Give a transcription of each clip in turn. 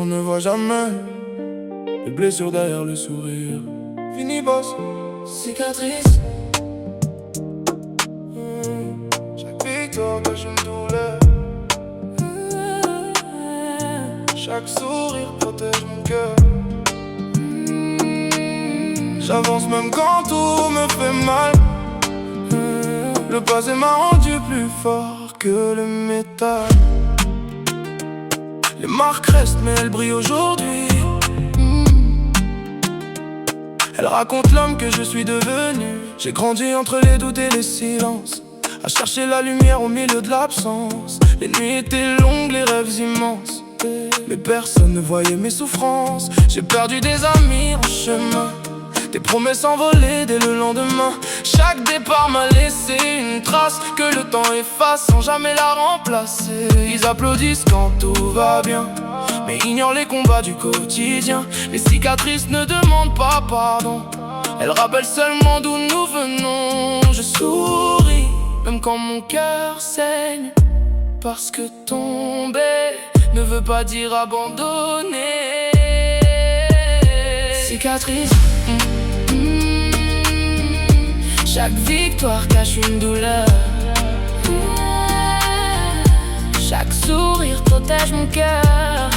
On ne voit jamais les blessures derrière le sourire. Fini boss, Cicatrice. Chaque victoire cache une douleur. Chaque sourire protège mon cœur. J'avance même quand tout me fait mal. Le passé m'a rendu plus fort que le métal. Les marques restent mais elles brillent aujourd'hui. Elles racontent l'homme que je suis devenu. J'ai grandi entre les doutes et les silences, à chercher la lumière au milieu de l'absence. Les nuits étaient longues, les rêves immenses, mais personne ne voyait mes souffrances. J'ai perdu des amis en chemin, des promesses envolées dès le lendemain. Chaque départ m'a laissé une trace que le temps efface sans jamais la remplacer. Ils applaudissent quand tout va bien, mais ignorent les combats du quotidien. Les cicatrices ne demandent pas pardon, elles rappellent seulement d'où nous venons. Je souris, même quand mon cœur saigne, parce que tomber ne veut pas dire abandonner. Cicatrice. Chaque victoire cache une douleur. Chaque sourire protège mon cœur.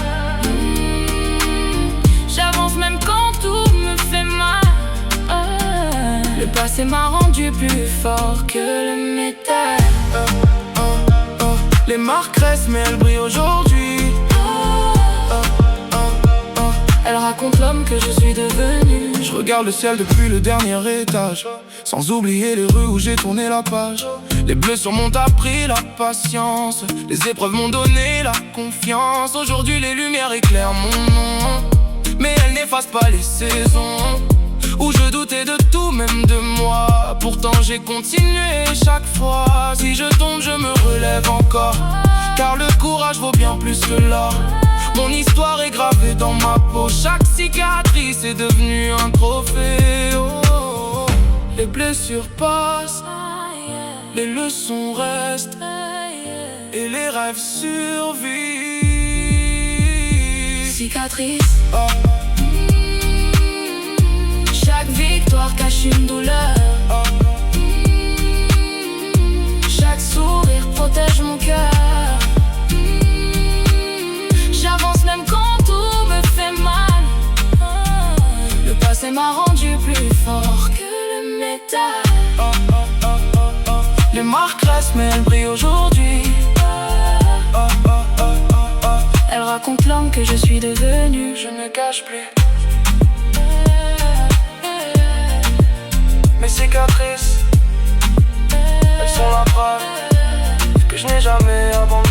J'avance même quand tout me fait mal. Le passé m'a rendu plus fort que le métal. Les marques restent mais elles brillent aujourd'hui. Elles racontent l'homme que je suis devenu. Je regarde le ciel depuis le dernier étage, sans oublier les rues où j'ai tourné la page. Les blessures m'ont appris la patience, les épreuves m'ont donné la confiance. Aujourd'hui les lumières éclairent mon nom, mais elles n'effacent pas les saisons où je doutais de tout, même de moi. Pourtant j'ai continué chaque fois. Si je tombe je me relève encore, car le courage vaut bien plus que l'or. Mon histoire est gravée dans ma peau, chaque cicatrice est devenue un trophée. Oh. Les blessures passent, les leçons restent, et les rêves survivent. Cicatrice. Chaque victoire cache une douleur. Chaque sourire protège mon cœur. J'avance même quand tout me fait mal. Le passé m'a rendu plus fort que le métal. Les marques restent mais elles brillent aujourd'hui. Elles racontent l'homme que je suis devenu. Je ne cache plus mes cicatrices, elles sont la preuve que je n'ai jamais abandonné.